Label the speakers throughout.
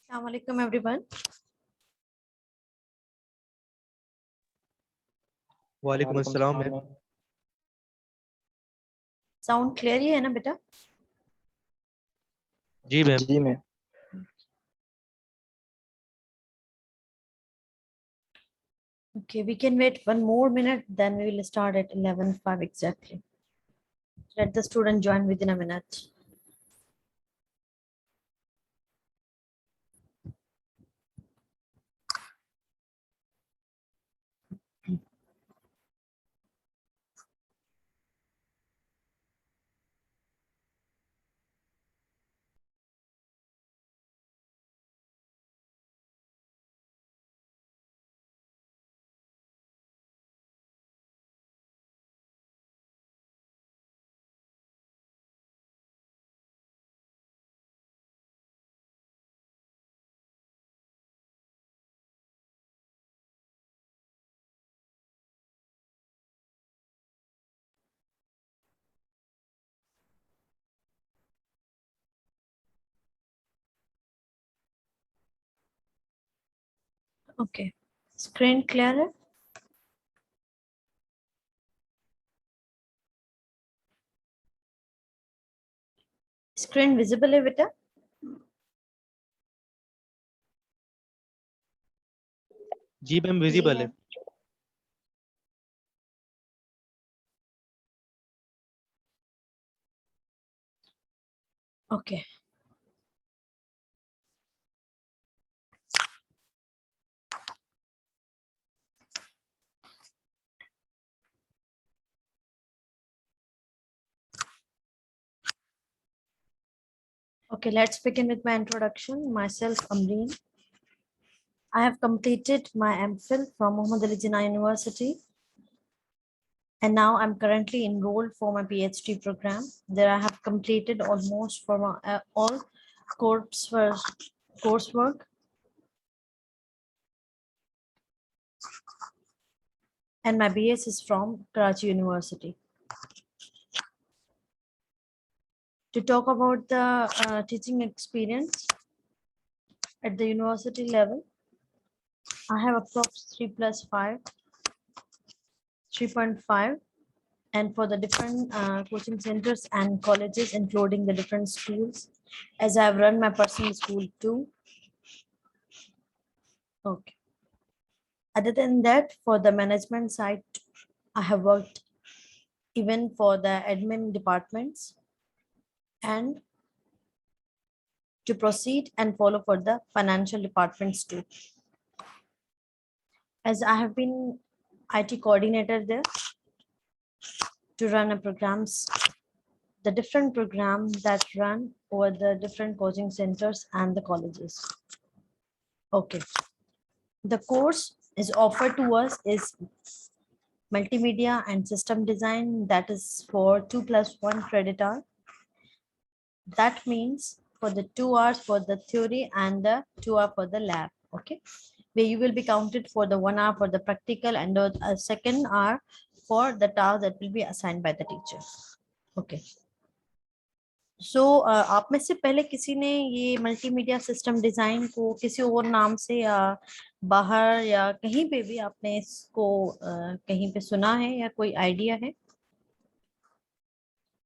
Speaker 1: Assalamu alaikum everyone.
Speaker 2: वालेकुम अस्सलाम ma'am.
Speaker 1: Sound clear ही है ना बेटा?
Speaker 2: जी मैम।
Speaker 3: जी ma'am.
Speaker 1: Okay, we can wait one more minute, then we will start at 11:05 exactly. Let the student join within a minute. Okay, screen clear है? Screen visible है बेटा?
Speaker 2: जी मैम विजिबल है।
Speaker 1: Okay. Okay, let's begin with my introduction. Myself, Amreen. I have completed my MPhil from Muhammad Ali Jinnah University. And now I'm currently enrolled for my PhD program. There I have completed almost for my, all coursework. And my BS is from Karachi University. To talk about the teaching experience at the university level, I have approx 3+5, 3.5, and for the different coaching centers and colleges, including the different schools, as I have run my personal school too. Okay. Other than that, for the management side, I have worked even for the admin departments and to proceed and follow for the financial departments too. As I have been IT coordinator there to run a programs, the different programs that run over the different coaching centers and the colleges. Okay. The course is offered to us is multimedia and system design, that is for 2+1 credit hour. That means for the 2 hours for the theory and the 2 hours for the lab. Okay, where you will be counted for the 1 hour for the practical and the second hour for the task that will be assigned by the teacher. Okay. सो आप में से पहले किसी ने ये multimedia system design को किसी और नाम से या बाहर या कहीं पे भी आपने इसको कहीं पे सुना है या कोई आइडिया है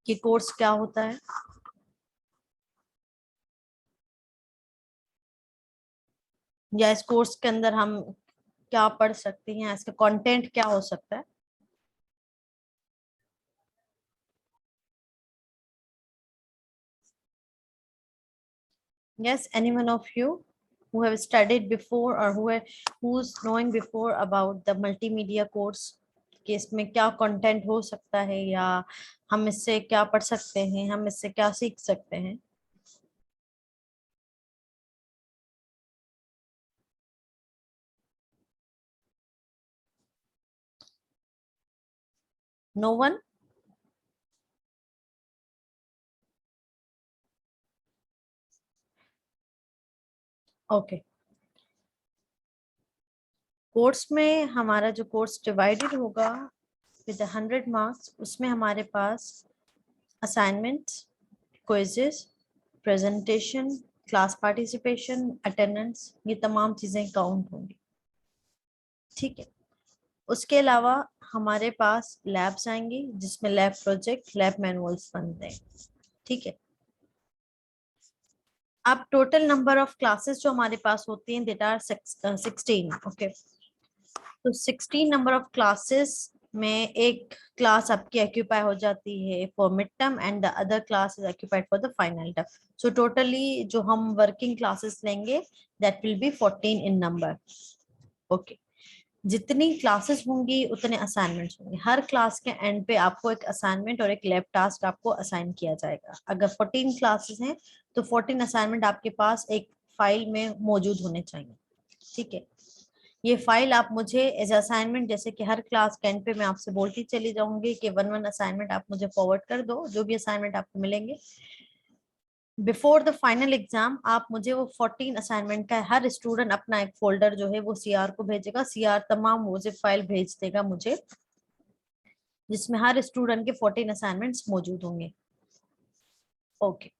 Speaker 1: कि कोर्स क्या होता है? या इस कोर्स के अंदर हम क्या पढ़ सकते हैं, इसका कंटेंट क्या हो सकता है? Yes, any one of you who have studied before or who's knowing before about the multimedia course कि इसमें क्या कंटेंट हो सकता है या हम इससे क्या पढ़ सकते हैं, हम इससे क्या सीख सकते हैं? No one? Okay. कोर्स में हमारा जो कोर्स डिवाइडेड होगा विद 100 मार्क्स, उसमें हमारे पास assignment, quizzes, presentation, class participation, attendance, ये तमाम चीजें काउंट होंगी। ठीक है, उसके अलावा हमारे पास लैब्स आएंगी जिसमें लैब प्रोजेक्ट, लैब मैनुअल्स बनते हैं। ठीक है, अब टोटल नंबर ऑफ क्लासेस जो हमारे पास होती हैं दैट आर 16। ओके, तो 16 नंबर ऑफ क्लासेस में एक क्लास आपकी ऑक्यूपाई हो जाती है for mid term and the other class is occupied for the final term. So totally जो हम वर्किंग क्लासेस लेंगे that will be 14 in number. Okay, जितनी क्लासेस होंगी उतने असाइनमेंट्स होंगे। हर क्लास के एंड पे आपको एक असाइनमेंट और एक लैब टास्क आपको असाइन किया जाएगा। अगर 14 क्लासेस हैं तो 14 असाइनमेंट आपके पास एक फाइल में मौजूद होने चाहिए। ठीक है, ये फाइल आप मुझे एज असाइनमेंट, जैसे कि हर क्लास के एंड पे मैं आपसे बोलती चली जाऊंगी कि वन असाइनमेंट आप मुझे फॉरवर्ड कर दो, जो भी असाइनमेंट आपको मिलेंगे बिफोर द फाइनल एग्जाम। आप मुझे वो 14 असाइनमेंट का हर स्टूडेंट अपना एक फोल्डर जो है वो सीआर को भेजेगा, सीआर तमाम वो जिप फाइल भेज देगा मुझे जिसमें हर स्टूडेंट के 14 असाइनमेंट्स मौजूद होंगे। ओके,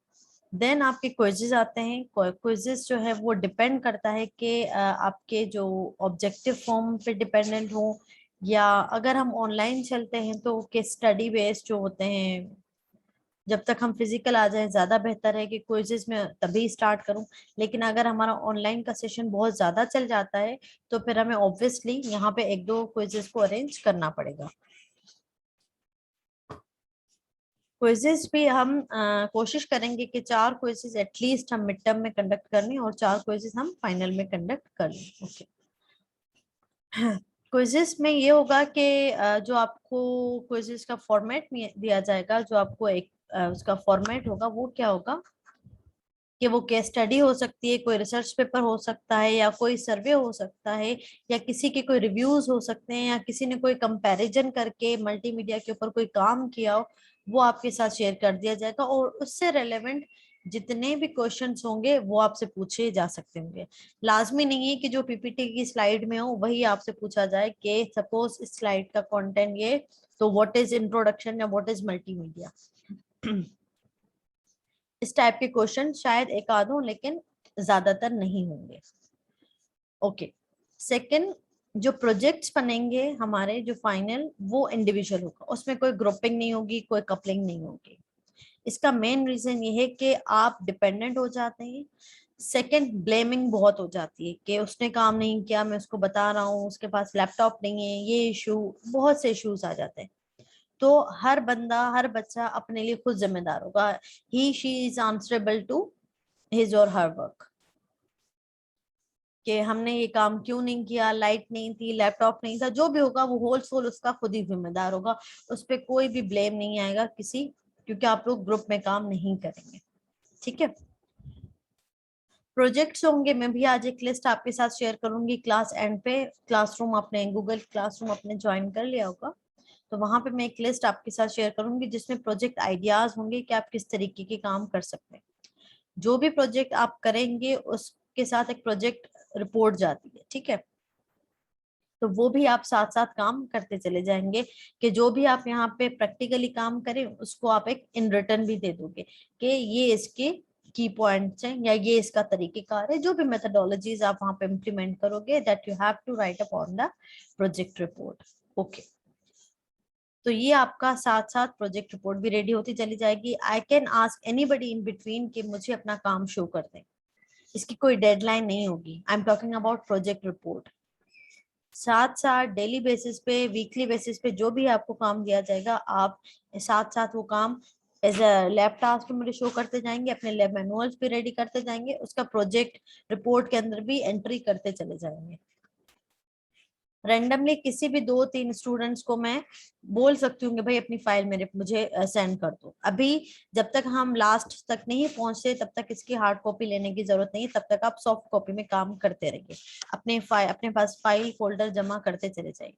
Speaker 1: देन आपके क्विजेज आते हैं। क्विजेज जो है वो डिपेंड करता है कि आपके जो ऑब्जेक्टिव फॉर्म पे डिपेंडेंट हो, या अगर हम ऑनलाइन चलते हैं तो के स्टडी बेस्ड जो होते हैं। जब तक हम फिजिकल आ जाए ज्यादा बेहतर है कि क्विजेज में तभी स्टार्ट करूं, लेकिन अगर हमारा ऑनलाइन का सेशन बहुत ज्यादा चल जाता है तो फिर हमें ऑब्वियसली यहाँ पे एक दो क्विजेज को अरेंज करना पड़ेगा। क्विजेस भी हम कोशिश करेंगे कि 4 क्विजेस एटलीस्ट हम मिड टर्म में कंडक्ट करने और 4 क्विजेस हम फाइनल में कंडक्ट कर लें। ओके, क्विजेस में ये होगा कि जो आपको क्विजेस का फॉर्मेट दिया जाएगा, जो आपको एक उसका फॉर्मेट होगा वो क्या होगा कि वो केस स्टडी हो सकती है, कोई रिसर्च पेपर हो सकता है, या कोई सर्वे हो सकता है, या किसी के कोई रिव्यूज हो सकते हैं, या किसी ने कोई कंपैरिजन करके मल्टीमीडिया के ऊपर कोई काम किया हो, वो आपके साथ शेयर कर दिया जाएगा। और उससे रेलेवेंट जितने भी क्वेश्चंस होंगे वो आपसे पूछे जा सकते होंगे। लाजमी नहीं है कि जो पीपीटी की स्लाइड में हो वही आपसे पूछा जाए कि सपोज इस स्लाइड का कंटेंट ये, तो व्हाट इज इंट्रोडक्शन या व्हाट इज मल्टीमीडिया। इस टाइप के क्वेश्चन शायद एक आध हो लेकिन ज्यादातर नहीं होंगे। ओके, सेकंड, जो प्रोजेक्ट्स बनेंगे हमारे जो फाइनल, वो इंडिविजुअल होगा, उसमें कोई ग्रुपिंग नहीं होगी, कोई कपलिंग नहीं होगी। इसका मेन रीजन ये है कि आप डिपेंडेंट हो जाते हैं। सेकंड, ब्लेमिंग बहुत हो जाती है कि उसने काम नहीं किया, मैं उसको बता रहा हूँ, उसके पास लैपटॉप नहीं है, ये इशू, बहुत से इश्यूज आ जाते हैं। तो हर बंदा, हर बच्चा अपने लिए खुद जिम्मेदार होगा। He she is answerable to his और हर वर्क, कि हमने ये काम क्यों नहीं किया, लाइट नहीं थी, लैपटॉप नहीं था, जो भी होगा वो होल सोल उसका खुद ही जिम्मेदार होगा। उस पर कोई भी ब्लेम नहीं आएगा किसी, क्योंकि आप लोग ग्रुप में काम नहीं करेंगे। ठीक है, प्रोजेक्ट्स होंगे, मैं भी आज एक लिस्ट आपके साथ शेयर करूंगी क्लास एंड पे। क्लासरूम आपने गूगल क्लासरूम आपने ज्वाइन कर लिया होगा, तो वहां पे मैं एक लिस्ट आपके साथ शेयर करूंगी जिसमें प्रोजेक्ट आइडियाज होंगे कि आप किस तरीके के काम कर सकते हैं। जो भी प्रोजेक्ट आप करेंगे उसके साथ एक प्रोजेक्ट रिपोर्ट जाती है। ठीक है, तो वो भी आप साथ साथ काम करते चले जाएंगे कि जो भी आप यहाँ पे प्रैक्टिकली काम करें उसको आप एक इन रिटर्न भी दे दोगे कि ये इसके की पॉइंट्स हैं या ये इसका तरीकेकार है। जो भी मेथडोलॉजीज आप वहां पे इम्प्लीमेंट करोगे that you have to write up on the project report. Okay, तो ये आपका साथ साथ प्रोजेक्ट रिपोर्ट भी रेडी होती चली जाएगी। I can ask anybody in between कि मुझे अपना काम शो कर दें, इसकी कोई डेडलाइन नहीं होगी। I am talking about project report. साथ साथ डेली बेसिस पे, वीकली बेसिस पे जो भी आपको काम दिया जाएगा, आप साथ साथ वो काम एज अ लैब टास्क मुझे शो करते जाएंगे, अपने लैब मैनुअल्स भी रेडी करते जाएंगे, उसका प्रोजेक्ट रिपोर्ट के अंदर भी एंट्री करते चले जाएंगे। रैंडमली किसी भी 2-3 स्टूडेंट्स को मैं बोल सकती हूँ कि भाई अपनी फाइल मेरे मुझे सेंड कर दो। अभी जब तक हम लास्ट तक नहीं पहुंचते तब तक इसकी हार्ड कॉपी लेने की जरूरत नहीं, तब तक आप सॉफ्ट कॉपी में काम करते रहिए, अपने पास फाइल फोल्डर जमा करते चले जाइए।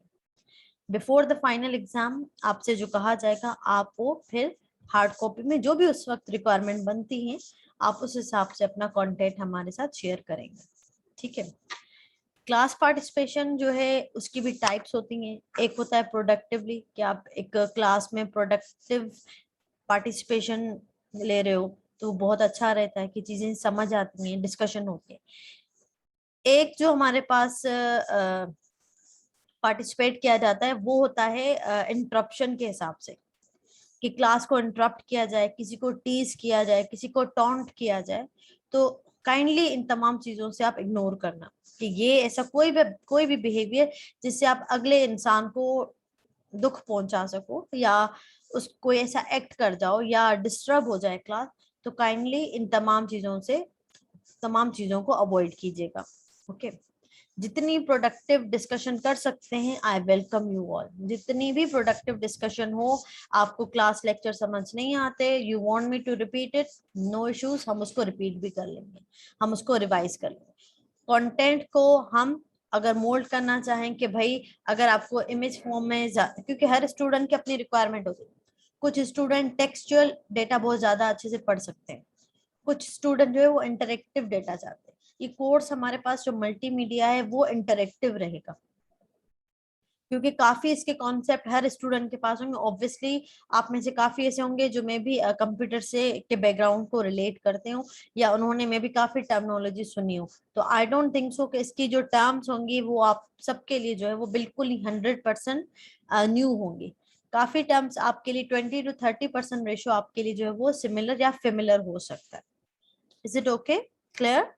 Speaker 1: बिफोर द फाइनल एग्जाम आपसे जो कहा जाएगा आप वो फिर हार्ड कॉपी में जो भी उस वक्त रिक्वायरमेंट बनती है आप उस हिसाब से अपना कंटेंट हमारे साथ शेयर करेंगे। ठीक है, क्लास पार्टिसिपेशन जो है उसकी भी टाइप्स होती हैं। एक होता है प्रोडक्टिवली कि आप एक क्लास में प्रोडक्टिव पार्टिसिपेशन ले रहे हो, तो बहुत अच्छा रहता है कि चीजें समझ आती हैं, डिस्कशन होती है। एक जो हमारे पास पार्टिसिपेट किया जाता है वो होता है इंटरप्शन के हिसाब से, कि क्लास को इंटरप्ट किया जाए, किसी को टीज किया जाए, किसी को टॉन्ट किया जाए। तो काइंडली इन तमाम चीजों से आप इग्नोर करना कि ये ऐसा कोई भी बिहेवियर जिससे आप अगले इंसान को दुख पहुंचा सको या उस कोई ऐसा एक्ट कर जाओ या डिस्टर्ब हो जाए क्लास, तो काइंडली इन तमाम चीजों को अवॉइड कीजिएगा। ओके, जितनी प्रोडक्टिव डिस्कशन कर सकते हैं, आई वेलकम यू ऑल। जितनी भी प्रोडक्टिव डिस्कशन हो, आपको क्लास लेक्चर समझ नहीं आते, you want me to repeat it, no issues, हम उसको रिपीट भी कर लेंगे, हम उसको रिवाइज कर लेंगे। कंटेंट को हम अगर मोल्ड करना चाहें कि भाई अगर आपको इमेज फॉर्म में, क्योंकि हर स्टूडेंट की अपनी रिक्वायरमेंट होती है, कुछ स्टूडेंट टेक्सचुअल डेटा बहुत ज्यादा अच्छे से पढ़ सकते हैं, कुछ स्टूडेंट जो है वो इंटरेक्टिव डेटा चाहते हैं। ये कोर्स हमारे पास जो मल्टीमीडिया है वो इंटरेक्टिव रहेगा, क्योंकि काफी इसके कॉन्सेप्ट हर स्टूडेंट के पास होंगे। ऑब्वियसली आप में से काफी ऐसे होंगे जो मे भी कंप्यूटर से के बैकग्राउंड को रिलेट करते हो या उन्होंने मे भी काफी टर्मिनोलॉजी सुनी हो, तो आई डोंट थिंक सो कि इसकी जो टर्म्स होंगी वो आप सबके लिए जो है वो बिल्कुल ही 100% न्यू होंगी। काफी टर्म्स आपके लिए 20 to 30% रेशियो आपके लिए जो है वो सिमिलर या फेमिलर हो सकता है। Is it okay, clear?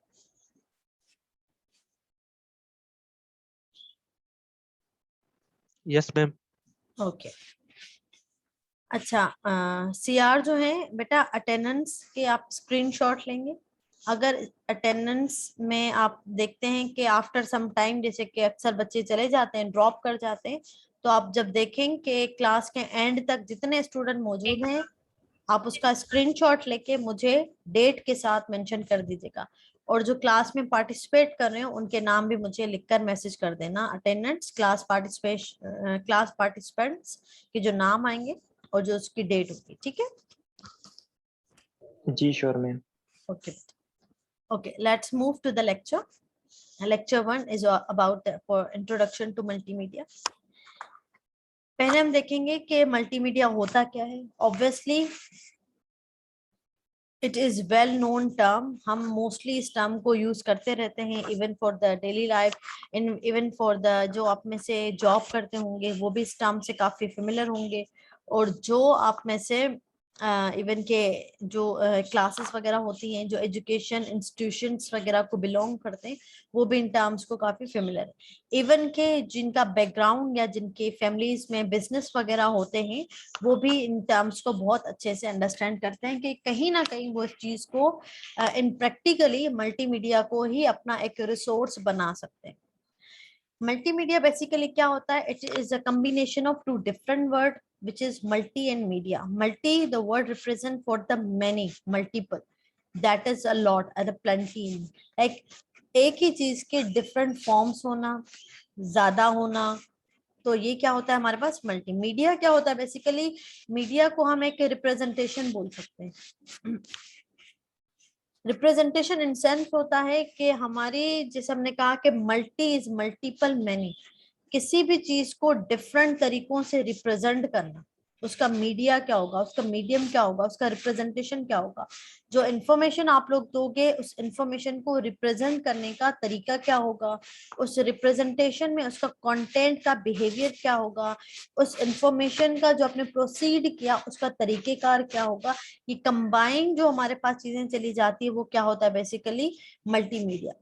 Speaker 2: Yes ma'am.
Speaker 1: Okay, अच्छा, सीआर जो है बेटा, अटेंडेंस के आप स्क्रीनशॉट लेंगे। अगर अटेंडेंस में आप देखते हैं कि आफ्टर सम टाइम, जैसे कि अक्सर बच्चे चले जाते हैं, ड्रॉप कर जाते हैं, तो आप जब देखें कि क्लास के एंड तक जितने स्टूडेंट मौजूद हैं, आप उसका स्क्रीनशॉट लेके मुझे डेट के साथ मेंशन कर दीजिएगा। और जो क्लास में पार्टिसिपेट कर रहे हो उनके नाम भी मुझे लिखकर मैसेज कर देना। अटेंडेंस, क्लास पार्टिसिपेंट्स के जो नाम आएंगे और जो उसकी डेट होगी, ठीक है?
Speaker 3: जी sure ma'am.
Speaker 1: Okay okay, let's move to the lecture. lecture 1 is about for introduction to multimedia. पहले हम देखेंगे कि मल्टीमीडिया होता क्या है। Obviously it is well known term, हम मोस्टली इस टर्म को यूज करते रहते हैं even for the daily life, even for the जो आप में से जॉब करते होंगे वो भी इस टर्म से काफी फेमिलियर होंगे। और जो आप में से इवन के जो क्लासेस वगैरह होती हैं, जो एजुकेशन इंस्टीट्यूशंस वगैरह को बिलोंग करते हैं, वो भी इन टर्म्स को काफी फेमिलियर है। इवन के जिनका बैकग्राउंड या जिनके फैमिलीज में बिजनेस वगैरह होते हैं, वो भी इन टर्म्स को बहुत अच्छे से अंडरस्टैंड करते हैं कि कहीं ना कहीं वो इस चीज को इन प्रैक्टिकली मल्टीमीडिया को ही अपना एक रिसोर्स बना सकते हैं। मल्टीमीडिया बेसिकली क्या होता है? It is a combination of two different word which is multi and media. Multi, the word represent for the many, multiple, that is a lot, and a plenty, like एक ही चीज के different forms होना, ज्यादा होना, तो ये क्या होता है हमारे पास मल्टीमीडिया। क्या होता है बेसिकली? मीडिया को हम एक रिप्रेजेंटेशन बोल सकते हैं। रिप्रेजेंटेशन इन सेंस होता है कि हमारी, जैसे हमने कहा कि मल्टी इज मल्टीपल मैनी, किसी भी चीज को डिफरेंट तरीकों से रिप्रेजेंट करना, उसका मीडिया क्या होगा, उसका मीडियम क्या होगा, उसका रिप्रेजेंटेशन क्या होगा, जो इन्फॉर्मेशन आप लोग दोगे उस इन्फॉर्मेशन को रिप्रेजेंट करने का तरीका क्या होगा, उस रिप्रेजेंटेशन में उसका कंटेंट का बिहेवियर क्या होगा, उस इन्फॉर्मेशन का जो आपने प्रोसीड किया उसका तरीकेकार क्या होगा, ये कंबाइन जो हमारे पास चीजें चली जाती है वो क्या होता है बेसिकली मल्टीमीडिया।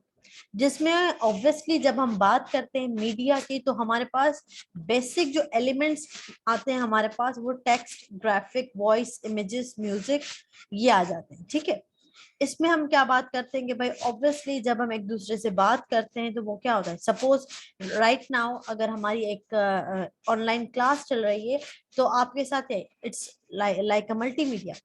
Speaker 1: जिसमें ऑब्वियसली जब हम बात करते हैं मीडिया की, तो हमारे पास बेसिक जो एलिमेंट्स आते हैं हमारे पास, वो text, graphic, voice, images, music, ये आ जाते हैं, ठीक है? इसमें हम क्या बात करते हैं कि भाई ऑब्वियसली जब हम एक दूसरे से बात करते हैं तो वो क्या होता है, सपोज राइट नाउ अगर हमारी एक ऑनलाइन क्लास चल रही है, तो आपके साथ इट्स लाइक अ मल्टीमीडिया,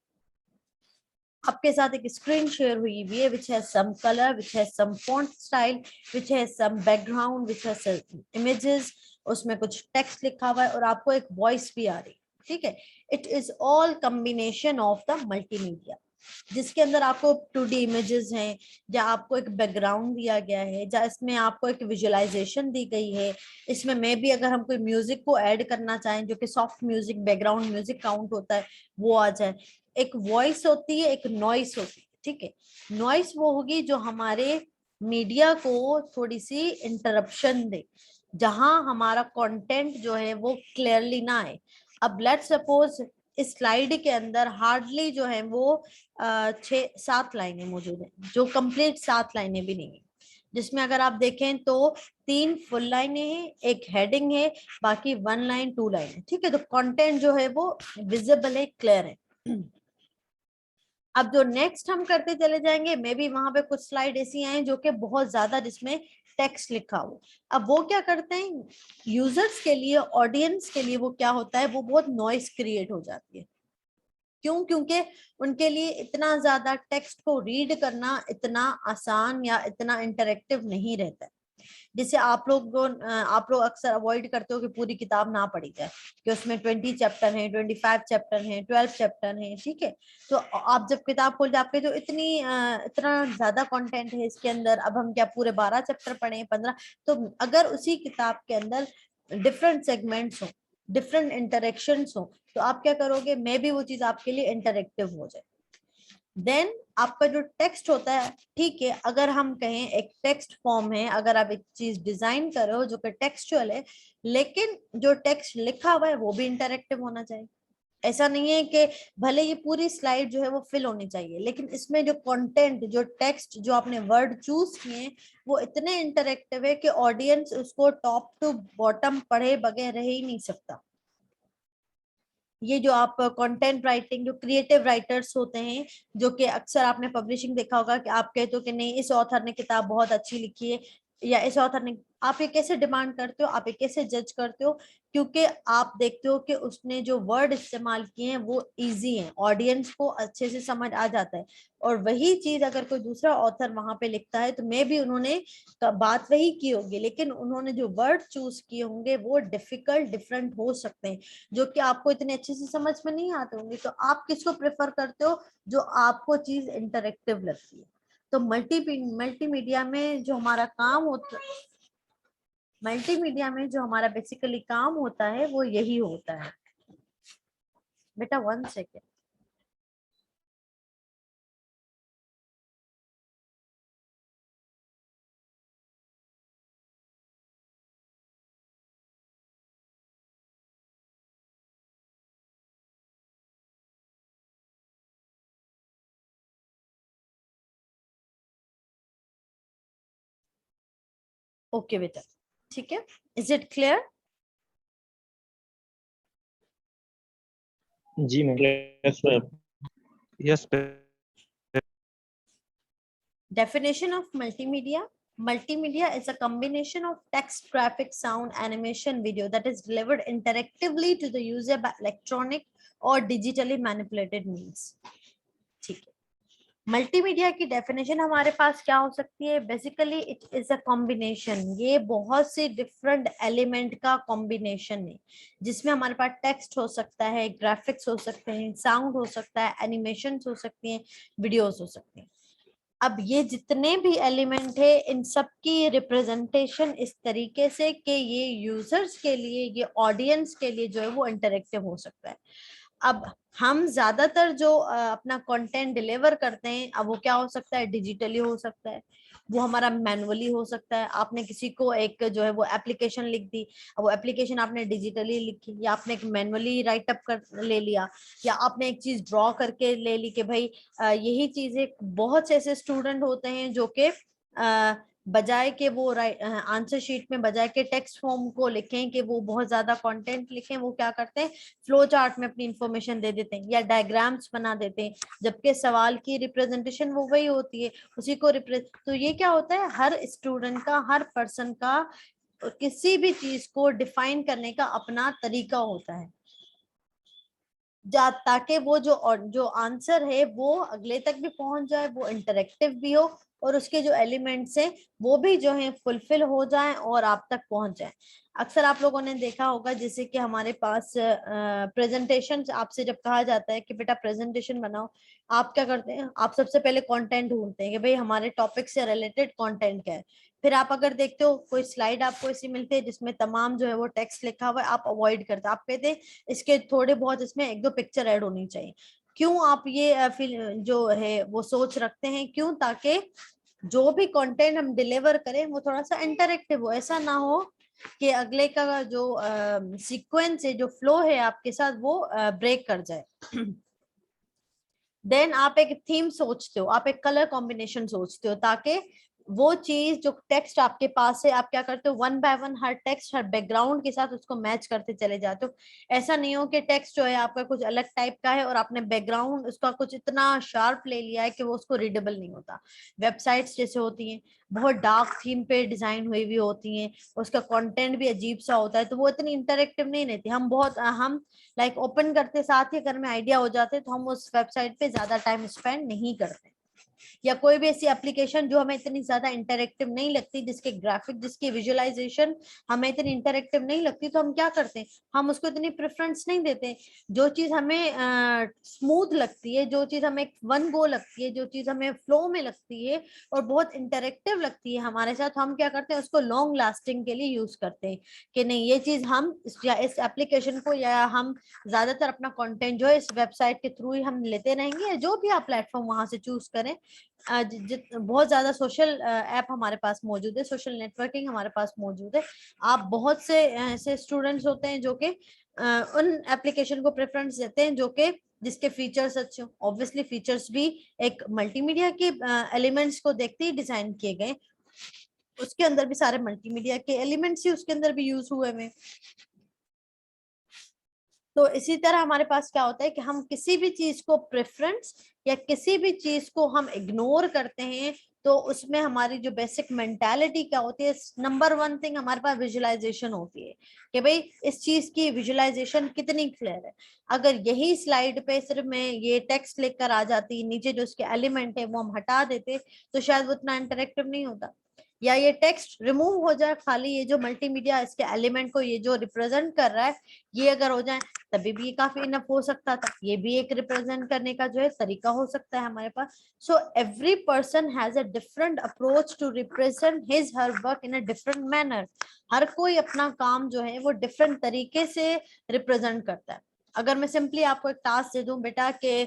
Speaker 1: आपके साथ एक स्क्रीन शेयर हुई हुई है which has some color, which has some font style, which has some background, which has some images, उसमें कुछ टेक्स्ट लिखा हुआ है और आपको एक वॉइस भी आ रही है, ठीक है? It is all combination of the multimedia, जिसके अंदर आपको 2D इमेजेस हैं, या आपको एक बैकग्राउंड दिया गया है, या इसमें आपको एक विजुअलाइजेशन दी गई है। इसमें मे भी अगर हम कोई म्यूजिक को ऐड करना चाहें, जो कि soft music, background music count होता है, वो आ जाए। एक वॉइस होती है, एक नॉइस होती है, ठीक है। नॉइस वो होगी जो हमारे मीडिया को थोड़ी सी इंटरप्शन दे, जहां हमारा कंटेंट जो है वो क्लियरली ना आए। अब लेट्स सपोज इस स्लाइड के अंदर हार्डली जो है वो 6-7 लाइनें मौजूद हैं, जो कंप्लीट 7 लाइनें भी नहीं है, जिसमें अगर आप देखें तो 3 फुल लाइनें हैं, एक हेडिंग है, बाकी 1 लाइन 2 लाइन है, ठीक है। तो कंटेंट जो है वो विजिबल है, क्लियर है। अब जो नेक्स्ट हम करते चले जाएंगे, मे बी वहां पे कुछ स्लाइड ऐसी आए जो कि बहुत ज्यादा जिसमें टेक्स्ट लिखा हो। अब वो क्या करते हैं, यूजर्स के लिए, ऑडियंस के लिए वो क्या होता है, वो बहुत नॉइस क्रिएट हो जाती है। क्यों? क्योंकि उनके लिए इतना ज्यादा टेक्स्ट को रीड करना इतना आसान या इतना इंटरेक्टिव नहीं रहता है। जिसे आप लोग अक्सर अवॉइड करते हो कि पूरी किताब ना पढ़ी जाए, कि उसमें 20 चैप्टर हैं, 25 चैप्टर हैं, 12 चैप्टर हैं, ठीक है। तो आप जब किताब खोलते आपके जो इतना ज्यादा कंटेंट है इसके अंदर, अब हम क्या पूरे 12 चैप्टर पढ़े, 15? तो अगर उसी किताब के अंदर डिफरेंट सेगमेंट्स हो, डिफरेंट इंटरेक्शंस हो, तो आप क्या करोगे, मे बी वो चीज आपके लिए इंटरेक्टिव हो जाए। देन आपका जो टेक्स्ट होता है, ठीक है, अगर हम कहें एक टेक्स्ट फॉर्म है, अगर आप एक चीज डिजाइन कर रहे हो जो कि टेक्सचुअल है, लेकिन जो टेक्स्ट लिखा हुआ है वो भी इंटरेक्टिव होना चाहिए। ऐसा नहीं है कि भले ये पूरी स्लाइड जो है वो फिल होनी चाहिए, लेकिन इसमें जो कंटेंट, जो टेक्स्ट, जो आपने वर्ड चूज किए वो इतने इंटरेक्टिव है कि ऑडियंस उसको टॉप टू बॉटम पढ़े बगैर रह ही नहीं सकता। ये जो आप कंटेंट राइटिंग, जो क्रिएटिव राइटर्स होते हैं, जो कि अक्सर आपने पब्लिशिंग देखा होगा कि आप कहते हो कि नहीं इस ऑथर ने किताब बहुत अच्छी लिखी है, या इस ऑथर ने, आप ये कैसे डिमांड करते हो, आप ये कैसे जज करते हो? क्योंकि आप देखते हो कि उसने जो वर्ड इस्तेमाल किए हैं वो इजी हैं, ऑडियंस को अच्छे से समझ आ जाता है। और वही चीज अगर कोई दूसरा ऑथर वहां पे लिखता है तो मे भी उन्होंने बात वही की होगी, लेकिन उन्होंने जो वर्ड चूज किए होंगे वो डिफिकल्ट, डिफरेंट हो सकते हैं, जो कि आपको इतने अच्छे से समझ में नहीं आते होंगे। तो आप किसको प्रेफर करते हो? जो आपको चीज इंटरेक्टिव लगती है। तो मल्टीमीडिया में जो हमारा काम होता मल्टीमीडिया में जो हमारा बेसिकली काम होता है वो यही होता है। बेटा 1 सेकेंड। ओके बेटा, ठीक है। Is it clear?
Speaker 3: जी ma'am. Yes ma'am.
Speaker 2: Yes,
Speaker 1: Definition of multimedia. Multimedia is a combination of text, graphic, sound, animation, video that is delivered interactively to the user by electronic or digitally manipulated means. ठीक है। Multimedia की definition हमारे पास क्या हो सकती है? Basically it is a combination, ये बहुत सी डिफरेंट एलिमेंट का कॉम्बिनेशन है, जिसमें हमारे पास टेक्स्ट हो सकता है, ग्राफिक्स हो सकते हैं, साउंड हो सकता है, एनिमेशन हो सकती हैं, वीडियोस हो सकती हैं। अब ये जितने भी एलिमेंट है, इन सब की रिप्रेजेंटेशन इस तरीके से कि ये यूजर्स के लिए, ये ऑडियंस के लिए जो है वो इंटरेक्टिव हो सकता है। अब हम ज्यादातर जो अपना कंटेंट डिलीवर करते हैं, अब वो क्या हो सकता है, डिजिटली हो सकता है, वो हमारा मैनुअली हो सकता है। आपने किसी को एक जो है वो एप्लीकेशन लिख दी, अब वो एप्लीकेशन आपने डिजिटली लिखी, या आपने एक मैनुअली राइटअप कर ले लिया, या आपने एक चीज ड्रॉ करके ले ली कि भाई यही चीजें। बहुत से ऐसे स्टूडेंट होते हैं जो कि बजाय के वो आंसर शीट में बजाय के टेक्स्ट फॉर्म को लिखें, कि वो बहुत ज्यादा कंटेंट लिखें, वो क्या करते हैं, फ्लो चार्ट में अपनी इंफॉर्मेशन दे देते हैं या डायग्राम्स बना देते हैं, जबकि सवाल की रिप्रेजेंटेशन वो वही होती है, उसी को तो ये क्या होता है, हर स्टूडेंट का, हर पर्सन का किसी भी चीज को डिफाइन करने का अपना तरीका होता है, ताकि वो जो आंसर है वो अगले तक भी पहुंच जाए, वो इंटरेक्टिव भी हो, और उसके जो एलिमेंट्स हैं वो भी जो है फुलफिल हो जाएं और आप तक पहुंच जाएं। अक्सर आप लोगों ने देखा होगा, जैसे कि हमारे पास प्रेजेंटेशन, आपसे जब कहा जाता है कि बेटा प्रेजेंटेशन बनाओ, आप क्या करते हैं, आप सबसे पहले कंटेंट ढूंढते हैं कि भाई हमारे टॉपिक से रिलेटेड कंटेंट क्या है। फिर आप अगर देखते हो कोई स्लाइड आपको ऐसी मिलती है जिसमें तमाम जो है वो टेक्स्ट लिखा हुआ है, आप अवॉइड करते हैं, आप कहते हैं इसके थोड़े बहुत इसमें 1-2 पिक्चर ऐड होनी चाहिए। क्यों आप ये जो है वो सोच रखते हैं, क्यों? ताकि जो भी कंटेंट हम डिलीवर करें वो थोड़ा सा इंटरेक्टिव हो। ऐसा ना हो कि अगले का जो सीक्वेंस है, जो फ्लो है आपके साथ, वो ब्रेक कर जाए। देन आप एक थीम सोचते हो, आप एक कलर कॉम्बिनेशन सोचते हो, ताकि वो चीज जो टेक्स्ट आपके पास है, आप क्या करते हो, one by one her text her background के साथ उसको मैच करते चले जाते हो। ऐसा नहीं हो कि टेक्स्ट जो है आपका कुछ अलग टाइप का है और आपने बैकग्राउंड उसका कुछ इतना शार्प ले लिया है कि वो उसको रीडेबल नहीं होता। वेबसाइट्स जैसे होती हैं, बहुत डार्क थीम पे डिजाइन हुई हुई होती हैं, उसका कंटेंट भी अजीब सा होता है, तो वो इतनी इंटरेक्टिव नहीं रहती। हम लाइक ओपन करते साथ ही अगर में आइडिया हो जाते तो हम उस वेबसाइट पे ज्यादा टाइम स्पेंड नहीं करते। या कोई भी ऐसी एप्लीकेशन जो हमें इतनी ज्यादा इंटरेक्टिव नहीं लगती, जिसके ग्राफिक, जिसकी विजुअलाइजेशन हमें इतनी इंटरेक्टिव नहीं लगती, तो हम क्या करते हैं, हम उसको इतनी प्रेफरेंस नहीं देते। जो चीज हमें स्मूथ लगती है, जो चीज हमें वन गो लगती है, जो चीज हमें फ्लो में लगती है और बहुत इंटरेक्टिव लगती है हमारे साथ, हम क्या करते हैं, उसको लॉन्ग लास्टिंग के लिए यूज करते हैं कि नहीं, ये चीज हम इस एप्लीकेशन को, या हम ज्यादातर अपना कंटेंट जो है इस वेबसाइट के थ्रू ही हम लेते रहेंगे, जो भी आप प्लेटफॉर्म वहां से चूज करें। बहुत ज्यादा सोशल ऐप हमारे पास मौजूद है, सोशल नेटवर्किंग हमारे पास मौजूद है। आप बहुत से ऐसे स्टूडेंट्स होते हैं जो कि उन एप्लीकेशन को प्रेफरेंस देते हैं जो कि जिसके फीचर्स अच्छे हो। ऑब्वियसली फीचर्स भी एक मल्टीमीडिया के एलिमेंट्स को देखते ही डिजाइन किए गए, उसके अंदर भी सारे मल्टीमीडिया के एलिमेंट्स ही उसके अंदर भी यूज हुए हैं। तो इसी तरह हमारे पास क्या होता है कि हम किसी भी चीज को प्रेफरेंस या किसी भी चीज को हम इग्नोर करते हैं, तो उसमें हमारी जो बेसिक मेंटालिटी क्या होती है, नंबर वन थिंग हमारे पास विजुअलाइजेशन होती है कि भाई इस चीज की विजुअलाइजेशन कितनी क्लियर है। अगर यही स्लाइड पे सिर्फ मैं ये टेक्स्ट लेकर आ जाती, नीचे जो उसके एलिमेंट है वो हम हटा देते, तो शायद वो उतना इंटरेक्टिव नहीं होता। या ये टेक्स्ट रिमूव हो जाए, खाली ये जो मल्टीमीडिया इसके एलिमेंट को ये जो रिप्रेजेंट कर रहा है ये अगर हो जाए, तभी भी ये काफी इनफ हो सकता था। ये भी एक रिप्रेजेंट करने का जो है तरीका हो सकता है हमारे पास। So every person has a different approach to represent his her work in a different manner. हर कोई अपना काम जो है वो डिफरेंट तरीके से रिप्रेजेंट करता है। अगर मैं सिंपली आपको एक टास्क दे दूं, बेटा के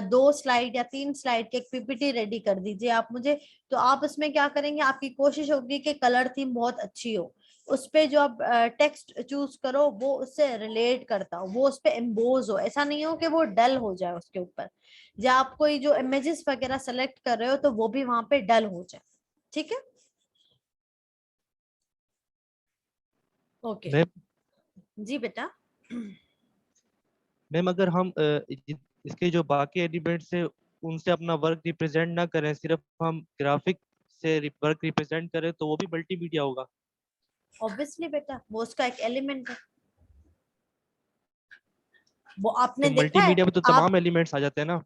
Speaker 1: 2 स्लाइड या 3 स्लाइड के एक पीपीटी रेडी कर दीजिए आप मुझे, तो आप उसमें क्या करेंगे, आपकी कोशिश होगी कि कलर थीम बहुत अच्छी हो, उस पे जो आप टेक्स्ट चूज करो वो उससे रिलेट करता हो, वो उस पे एम्बोज हो, ऐसा नहीं हो कि वो डल हो जाए उसके ऊपर। या आप कोई जो इमेजेस वगैरह सेलेक्ट कर रहे हो तो वो भी वहां पे डल हो जाए। ठीक है, ओके।
Speaker 2: मैम
Speaker 1: जी बेटा।
Speaker 2: मैम अगर हम इसके जो बाकी एलिमेंट्स है उनसे अपना वर्क रिप्रेजेंट ना करें, सिर्फ हम ग्राफिक से वर्क रिप्रेजेंट करें, तो वो भी मल्टीमीडिया होगा?
Speaker 1: ऑब्वियसली बेटा, वो उसका एक एलिमेंट है। वो
Speaker 2: तो
Speaker 1: आपने देखा है,
Speaker 2: मल्टीमीडिया में तो
Speaker 1: आप
Speaker 2: तमाम एलिमेंट्स आ जाते हैं ना?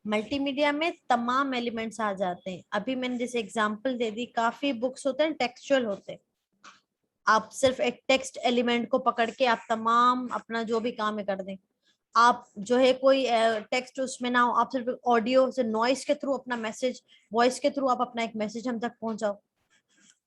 Speaker 1: मल्टीमीडिया में तमाम एलिमेंट्स आ जाते हैं। अभी मैंने जैसे एग्जांपल दे दी, काफी बुक्स होते हैं टेक्सचुअल होते हैं, आप सिर्फ एक टेक्स्ट एलिमेंट को पकड़ के आप तमाम अपना जो भी काम है कर दें। आप जो है कोई टेक्स्ट उसमें ना हो, आप सिर्फ ऑडियो से नॉइस के थ्रू अपना मैसेज, वॉइस के थ्रू आप अपना एक मैसेज हम तक पहुंचाओ।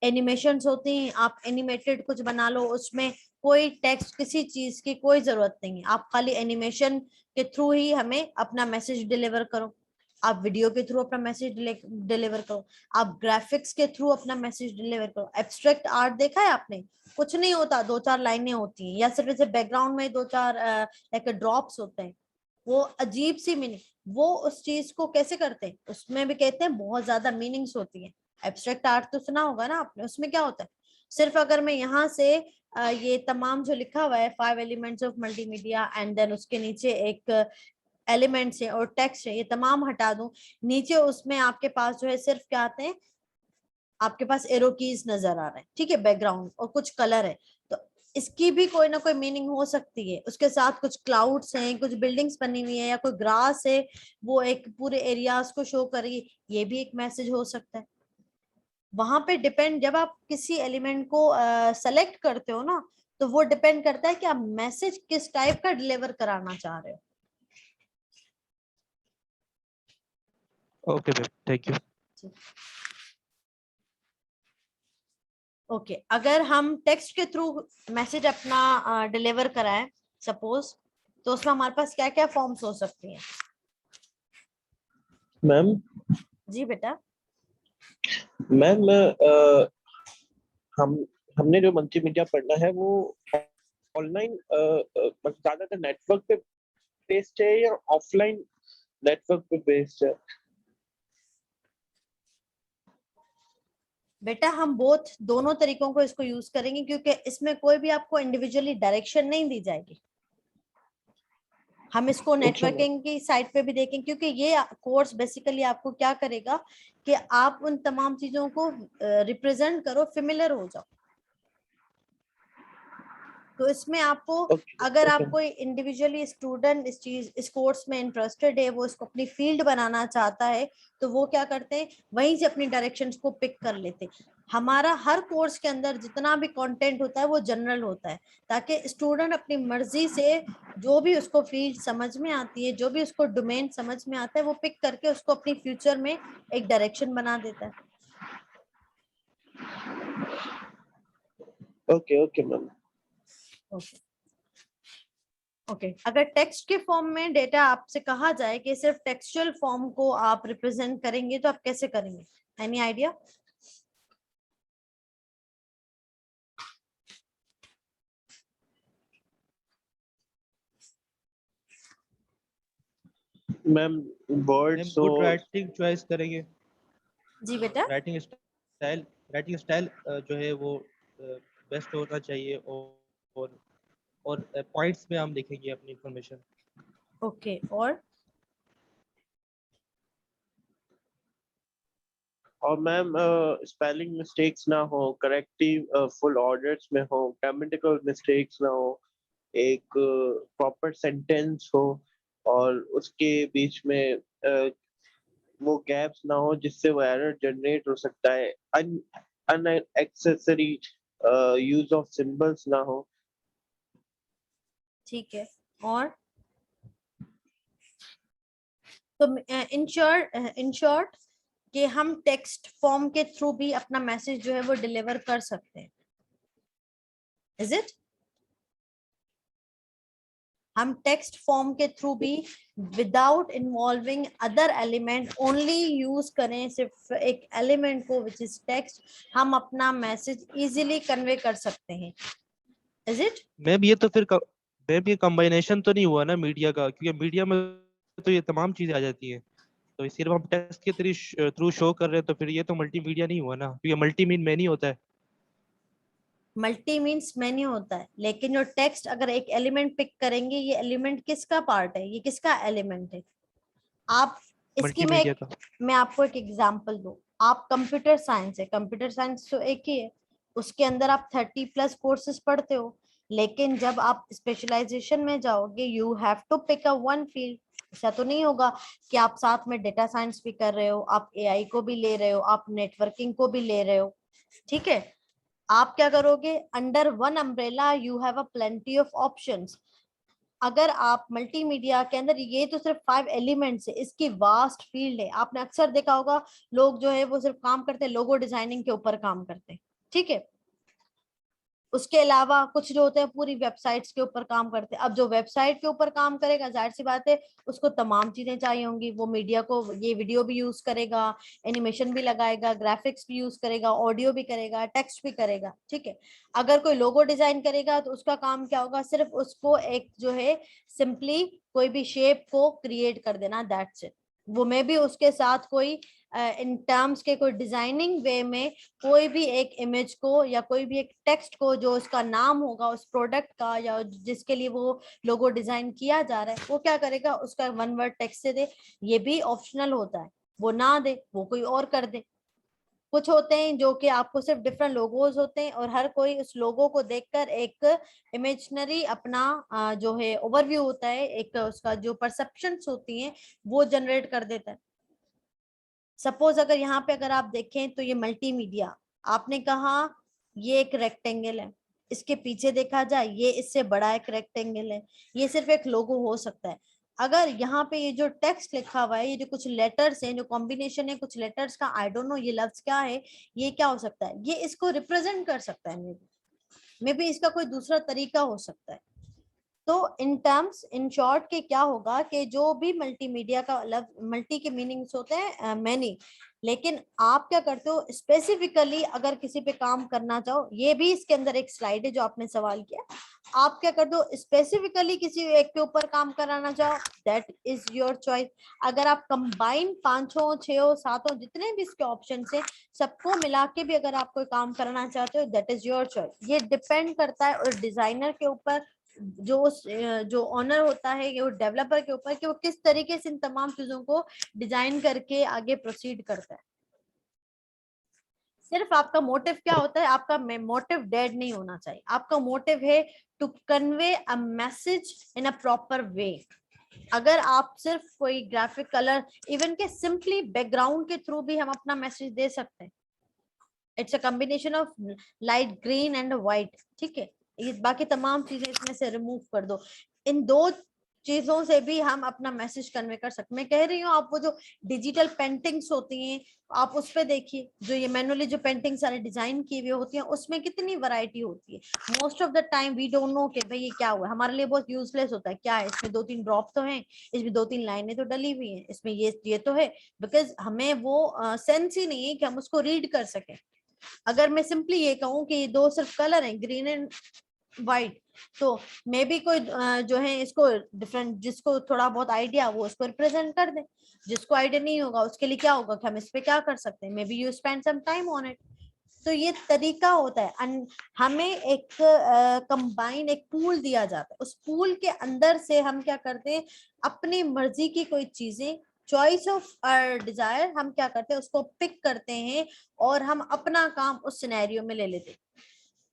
Speaker 1: एनिमेशंस होती हैं, आप एनिमेटेड कुछ बना लो, उसमें कोई टेक्स्ट किसी चीज की कोई जरूरत नहीं है, आप खाली एनिमेशन के थ्रू ही हमें अपना मैसेज डिलीवर करो। आप वीडियो के थ्रू अपना मैसेज डिलीवर करो, आप ग्राफिक्स के थ्रू अपना मैसेज डिलीवर करो। एब्स्ट्रैक्ट आर्ट देखा है आपने, कुछ नहीं होता, 2-4 लाइनें होती हैं, या सिर्फ ऐसे बैकग्राउंड में 2-4 लाइक ड्रॉप्स होते हैं, वो अजीब सी मीनिंग, वो उस चीज को कैसे करते हैं, उसमें भी कहते हैं बहुत ज्यादा मीनिंग्स होती है। एब्स्ट्रैक्ट आर्ट तो सुना होगा ना आपने, उसमें क्या होता है, सिर्फ अगर मैं यहाँ से ये तमाम जो लिखा हुआ है 5 elements of multimedia and then उसके नीचे एक एलिमेंट्स है और टेक्स्ट है, ये तमाम हटा दूं, नीचे उसमें आपके पास जो है सिर्फ क्या आते हैं, आपके पास एरो कीज नजर आ रहे हैं, ठीक है, बैकग्राउंड और कुछ कलर है, तो इसकी भी कोई ना कोई मीनिंग हो सकती है। उसके साथ कुछ क्लाउड्स हैं, कुछ बिल्डिंग्स बनी हुई है, या कोई ग्रास है, वो एक पूरे एरियाज को शो कर रही है, ये भी एक मैसेज हो सकता है। वहां पे डिपेंड, जब आप किसी एलिमेंट को सेलेक्ट करते हो ना, तो वो डिपेंड करता है कि आप मैसेज किस टाइप का डिलीवर कराना चाह रहे हो।
Speaker 2: Okay ma'am, thank you.
Speaker 1: Okay, अगर हम टेक्स्ट के थ्रू मैसेज अपना डिलीवर कराएं, सपोज तो उसमें हमारे पास क्या क्या फॉर्म्स हो सकती हैं?
Speaker 3: मैम
Speaker 1: जी बेटा।
Speaker 3: मैम हम हमने जो मल्टीमीडिया पढ़ना है वो ऑनलाइन ज्यादातर नेटवर्क पे बेस्ड है या ऑफलाइन नेटवर्क पे बेस्ड है?
Speaker 1: बेटा हम दोनों तरीकों को इसको यूज करेंगे, क्योंकि इसमें कोई भी आपको इंडिविजुअली डायरेक्शन नहीं दी जाएगी। हम इसको नेटवर्किंग की साइट पे भी देखें, क्योंकि ये कोर्स बेसिकली आपको क्या करेगा कि आप उन तमाम चीजों को रिप्रेजेंट करो, फेमिलियर हो जाओ। तो इसमें आपको अगर आप कोई इंडिविजुअली स्टूडेंट इस कोर्स में इंटरेस्टेड है, वो इसको अपनी फील्ड बनाना चाहता है, तो वो क्या करते हैं, वहीं से अपनी डायरेक्शंस को पिक कर लेते हैं। हमारा हर कोर्स के अंदर जितना भी कंटेंट होता है वो जनरल होता है, ताकि स्टूडेंट अपनी मर्जी से जो भी उसको फील्ड समझ में आती है, जो भी उसको डोमेन समझ में आता है, वो पिक करके उसको अपनी फ्यूचर में एक डायरेक्शन बना देता है।
Speaker 3: Okay okay ma'am.
Speaker 1: Okay okay अगर टेक्स्ट के फॉर्म में डेटा आपसे कहा जाए कि सिर्फ टेक्सचुअल फॉर्म को आप रिप्रेजेंट करेंगे, तो आप कैसे करेंगे? Any idea?
Speaker 3: Ma'am word
Speaker 2: ma'am
Speaker 3: so
Speaker 2: good writing choice करेंगे।
Speaker 1: जी बेटा।
Speaker 2: राइटिंग स्टाइल जो है वो बेस्ट होना चाहिए, और और पॉइंट्स में हम लिखेंगे अपनी इंफॉर्मेशन।
Speaker 1: ओके और
Speaker 3: और मैम स्पेलिंग मिस्टेक्स ना हो, करेक्टिव फुल ऑर्डर्स में हो, ग्रामेटिकल मिस्टेक्स ना हो, एक प्रॉपर सेंटेंस हो, और उसके बीच में वो गैप्स ना हो जिससे वो एरर जनरेट हो सकता है, अनएक्सेसरी यूज ऑफ सिंबल्स ना हो।
Speaker 1: ठीक है। और तो इन शॉर्ट कि हम टेक्स्ट फॉर्म के थ्रू भी अपना मैसेज जो है वो डिलीवर कर सकते हैं, इज इट? हम टेक्स्ट फॉर्म के थ्रू भी without involving other element only use करें सिर्फ एक एलिमेंट को विच इज टेक्स्ट, हम अपना मैसेज इजीली कन्वे कर सकते हैं, इज इट?
Speaker 2: मैम ये तो फिर मैम ये कॉम्बिनेशन तो नहीं हुआ ना मीडिया का, क्योंकि मीडिया में तो ये तमाम चीजें आ जाती हैं, तो सिर्फ हम टेक्स्ट के थ्रू शो कर रहे हैं, तो फिर ये तो मल्टीमीडिया नहीं हुआ ना, क्योंकि मल्टी मीन मैनी होता है।
Speaker 1: मल्टी मीन्स मैनी होता है, लेकिन जो टेक्स्ट अगर एक एलिमेंट पिक करेंगे, ये एलिमेंट किसका पार्ट है, ये किसका एलिमेंट है? आप इसकी
Speaker 2: मल्टीमीडिया का।
Speaker 1: मैं आपको एक एग्जांपल दूं। आप कंप्यूटर साइंस है, कंप्यूटर साइंस तो एक ही है, उसके अंदर आप 30+ कोर्सेज पढ़ते हो, लेकिन जब आप स्पेशलाइजेशन में जाओगे you have to pick a one field. ऐसा तो नहीं होगा कि आप साथ में डेटा साइंस भी कर रहे हो, आप एआई को भी ले रहे हो, आप नेटवर्किंग को भी ले रहे हो, ठीक है? आप क्या करोगे, under one umbrella you have a plenty of options. अगर आप मल्टीमीडिया के अंदर, ये तो सिर्फ 5 एलिमेंट्स है, इसकी वास्ट फील्ड है। आपने अक्सर देखा होगा लोग जो है वो सिर्फ काम करते हैं, लोगो डिजाइनिंग के ऊपर काम करते हैं, ठीक है? उसके अलावा कुछ जो होते हैं पूरी वेबसाइट्स के ऊपर काम करते हैं। अब जो वेबसाइट के ऊपर काम करेगा, जाहिर सी बात है उसको तमाम चीजें चाहिए होंगी, वो मीडिया को ये वीडियो भी यूज करेगा, एनिमेशन भी लगाएगा, ग्राफिक्स भी यूज करेगा, ऑडियो भी करेगा, टेक्स्ट भी करेगा, ठीक है? अगर कोई लोगो डिजाइन करेगा तो उसका काम क्या होगा, सिर्फ उसको एक जो है सिंपली कोई भी शेप को क्रिएट कर देना, दैट्स इट। वो में भी उसके साथ कोई इन टर्म्स के कोई डिजाइनिंग वे में कोई भी एक इमेज को या कोई भी एक टेक्स्ट को जो उसका नाम होगा उस प्रोडक्ट का या जिसके लिए वो लोगो डिजाइन किया जा रहा है, वो क्या करेगा, उसका वन वर्ड टेक्स्ट से दे। ये भी ऑप्शनल होता है, वो ना दे, वो कोई और कर दे। कुछ होते हैं जो कि आपको सिर्फ डिफरेंट लोगोज होते हैं और हर कोई उस लोगो को देखकर एक इमेजिनरी अपना जो है ओवरव्यू होता है, एक उसका जो परसेप्शंस होती हैं वो जनरेट कर देता है। सपोज अगर यहाँ पे अगर आप देखें तो ये मल्टीमीडिया, आपने कहा ये एक रेक्टेंगल है, इसके पीछे देखा जाए ये इससे बड़ा एक रेक्टेंगल है, ये सिर्फ एक लोगो हो सकता है। अगर यहाँ पे ये जो टेक्स्ट लिखा हुआ है, ये जो कुछ लेटर्स हैं, जो कॉम्बिनेशन है कुछ लेटर्स का, आई डोंट नो ये लफ्ज क्या है, ये क्या हो सकता है, ये इसको रिप्रेजेंट कर सकता है, मे बी इसका कोई दूसरा तरीका हो सकता है। तो इन टर्म्स इन शॉर्ट के क्या होगा कि जो भी मल्टीमीडिया का अलग मल्टी के मीनिंग्स होते हैं मैनी, लेकिन आप क्या करते हो स्पेसिफिकली अगर किसी पे काम करना चाहो, ये भी इसके अंदर एक स्लाइड है जो आपने सवाल किया, आप क्या कर दो स्पेसिफिकली किसी एक के ऊपर काम कराना चाहो, दैट इज योर चॉइस। अगर आप कंबाइन 5 6 7 जितने भी इसके ऑप्शन है सबको मिला के भी अगर आप कोई काम करना चाहते हो, दैट इज योर चॉइस। ये डिपेंड करता है और डिजाइनर के ऊपर, जो ऑनर होता है वो डेवलपर के ऊपर कि वो किस तरीके से इन तमाम चीजों को डिजाइन करके आगे प्रोसीड करता है। सिर्फ आपका मोटिव क्या होता है, आपका मोटिव डेड नहीं होना चाहिए, आपका मोटिव है to convey a message in a proper way. अगर आप सिर्फ कोई ग्राफिक कलर इवन के सिंपली बैकग्राउंड के थ्रू भी हम अपना मैसेज दे सकते हैं, it's a combination of light green and white, ठीक है, ये बाकी तमाम चीजें इसमें से रिमूव कर दो, इन दो चीजों से भी हम अपना मैसेज कन्वे कर सकते। मैं कह रही हूँ आप वो जो डिजिटल पेंटिंग्स होती हैं आप उस पे देखिए, जो ये मैनुअली जो पेंटिंग सारे डिजाइन की हुई होती हैं उसमें कितनी वैरायटी होती है। Most of the time we don't know कि भाई ये क्या हुआ, हमारे लिए बहुत यूजलेस होता है, क्या है इसमें 2-3 ड्रॉप तो हैं, इसमें 2-3 लाइनें तो डली हुई हैं, इसमें ये तो है, बिकॉज हमें वो सेंस ही नहीं है कि हम उसको रीड कर सकें। अगर मैं सिंपली ये कहूँ कि ये दो सिर्फ कलर हैं ग्रीन एंड व्हाइट, तो मे बी कोई जो है इसको डिफरेंट, जिसको थोड़ा बहुत आइडिया वो उसको रिप्रेजेंट कर दे, जिसको आइडिया नहीं होगा उसके लिए क्या होगा कि हम इस पे क्या कर सकते हैं, maybe you spend some time on it. तो ये तरीका होता है, हमें एक कंबाइन एक पूल दिया जाता है, उस पूल के अंदर से हम क्या करते हैं अपनी मर्जी की कोई चीजें, चॉइस ऑफ डिजायर हम क्या करते हैं उसको पिक करते हैं और हम अपना काम उस सिनेरियो में ले लेते हैं।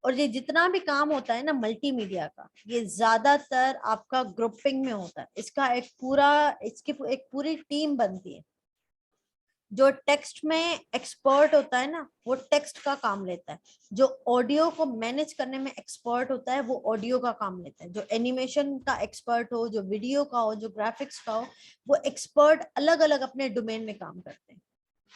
Speaker 1: और ये जितना भी काम होता है ना मल्टीमीडिया का, ये ज्यादातर आपका ग्रुपिंग में होता है, इसका एक पूरा इसकी एक पूरी टीम बनती है। जो टेक्स्ट में एक्सपर्ट होता है ना वो टेक्स्ट का काम लेता है, जो ऑडियो को मैनेज करने में एक्सपर्ट होता है वो ऑडियो का काम लेता है, जो एनिमेशन का एक्सपर्ट हो, जो वीडियो का हो, जो ग्राफिक्स का हो, वो एक्सपर्ट अलग अलग अपने डोमेन में काम करते हैं।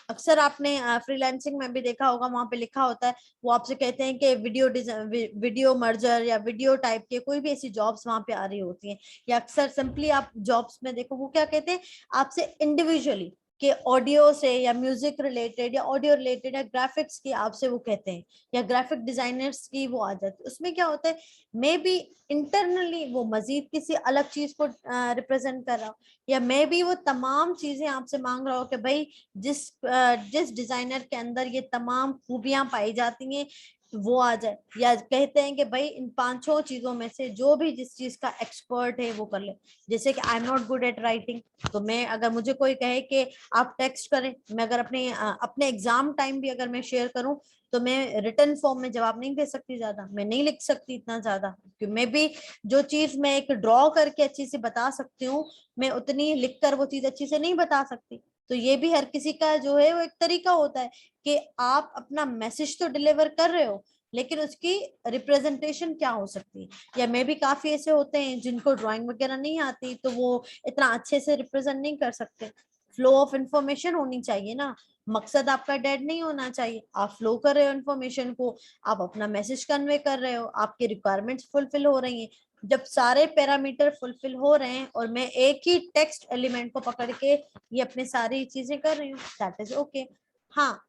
Speaker 1: अक्सर आपने फ्रीलांसिंग में भी देखा होगा, वहां पे लिखा होता है, वो आपसे कहते हैं कि वीडियो मर्जर या वीडियो टाइप के कोई भी ऐसी जॉब्स वहां पे आ रही होती हैं, या अक्सर सिंपली आप जॉब्स में देखो वो क्या कहते हैं आपसे इंडिविजुअली कि ऑडियो से या म्यूजिक रिलेटेड या ऑडियो रिलेटेड या ग्राफिक्स की आपसे वो कहते हैं, या ग्राफिक डिजाइनर्स की वो आ जाती है। उसमें क्या होता है मे बी इंटरनली वो मजीद किसी अलग चीज को रिप्रेजेंट कर रहा हो, या मे बी वो तमाम चीजें आपसे मांग रहा हो कि भाई जिस डिजाइनर के अंदर ये तमाम खूबियां पाई जाती हैं वो आ जाए, या कहते हैं कि भाई इन 5 चीजों में से जो भी जिस चीज का एक्सपर्ट है वो कर ले। जैसे कि I am not good at writing, तो मैं अगर मुझे कोई कहे कि आप टेक्स्ट करें, मैं अगर अपने एग्जाम टाइम भी अगर मैं शेयर करूं तो मैं रिटर्न फॉर्म में जवाब नहीं दे सकती, ज्यादा मैं नहीं लिख सकती इतना ज्यादा, क्योंकि मैं भी जो चीज मैं एक ड्रॉ करके अच्छी से बता सकती हूँ मैं उतनी लिखकर वो चीज अच्छी से नहीं बता सकती। तो ये भी हर किसी का जो है वो एक तरीका होता है कि आप अपना मैसेज तो डिलीवर कर रहे हो लेकिन उसकी रिप्रेजेंटेशन क्या हो सकती है। या मे भी काफी ऐसे होते हैं जिनको ड्राइंग वगैरह नहीं आती तो वो इतना अच्छे से रिप्रेजेंट नहीं कर सकते। फ्लो ऑफ इंफॉर्मेशन होनी चाहिए ना, मकसद आपका डेड नहीं होना चाहिए, आप फ्लो कर रहे हो इन्फॉर्मेशन को, आप अपना मैसेज कन्वे कर रहे हो, आपकी रिक्वायरमेंट्स फुलफिल हो रही हैं। जब सारे पैरामीटर फुलफिल हो रहे हैं और मैं एक ही टेक्स्ट एलिमेंट को पकड़ के ये अपनी सारी चीजें कर रही हूँ, दैट इज ओके। हाँ,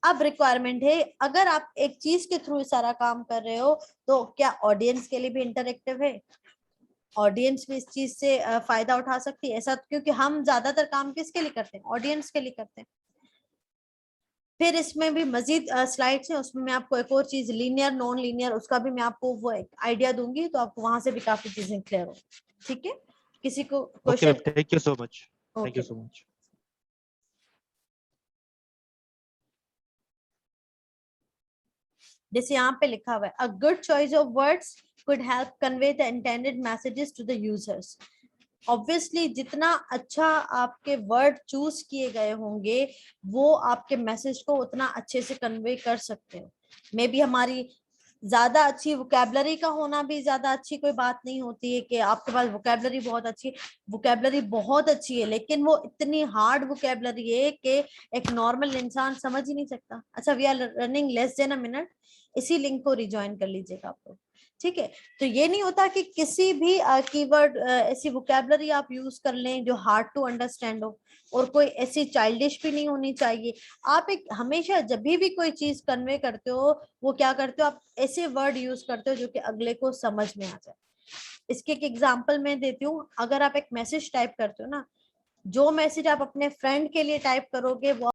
Speaker 1: अब रिक्वायरमेंट है अगर आप एक चीज के थ्रू सारा काम कर रहे हो तो क्या ऑडियंस के लिए भी इंटरेक्टिव है, ऑडियंस भी इस चीज से फायदा उठा सकती है, ऐसा क्योंकि हम ज्यादातर काम किसके लिए करते हैं, ऑडियंस के लिए करते हैं। फिर इसमें भी मजीद स्लाइड्स हैं, उसमें मैं आपको एक और चीज लीनियर नॉन लीनियर उसका भी मैं आपको वो एक आइडिया दूंगी तो आपको वहां से भी काफी चीजें क्लियर हो। ठीक है, किसी को
Speaker 2: okay
Speaker 1: question?
Speaker 2: Thank you so much, thank you
Speaker 1: okay,
Speaker 2: so much.
Speaker 1: जैसे यहाँ पे लिखा हुआ है a good choice of words could help convey the intended messages to the users. Obviously जितना अच्छा आपके वर्ड चूज किए गए होंगे वो आपके मैसेज को उतना अच्छे से कन्वे कर सकते हो। मे बी हमारी ज्यादा अच्छी वोकैबलरी का होना भी ज्यादा अच्छी कोई बात नहीं होती है कि आपके पास वोकैबलरी बहुत अच्छी, वोकैबलरी बहुत अच्छी है लेकिन वो इतनी हार्ड वोकैबलरी है कि एक नॉर्मल इंसान समझ ही नहीं सकता। अच्छा, we are running less than a minute, इसी लिंक को रिज्वाइन कर लीजिएगा आप लोग। ठीक है, तो ये नहीं होता कि किसी भी कीवर्ड ऐसी वोकैबलरी आप यूज कर लें जो हार्ड टू अंडरस्टैंड हो, और कोई ऐसी चाइल्डिश भी नहीं होनी चाहिए। आप एक हमेशा जब भी कोई चीज कन्वे करते हो, वो क्या करते हो, आप ऐसे वर्ड यूज करते हो जो कि अगले को समझ में आ जाए। इसके एक एग्जांपल मैं देती हूँ। अगर आप एक मैसेज टाइप करते हो ना, जो मैसेज आप अपने फ्रेंड के लिए टाइप करोगे वो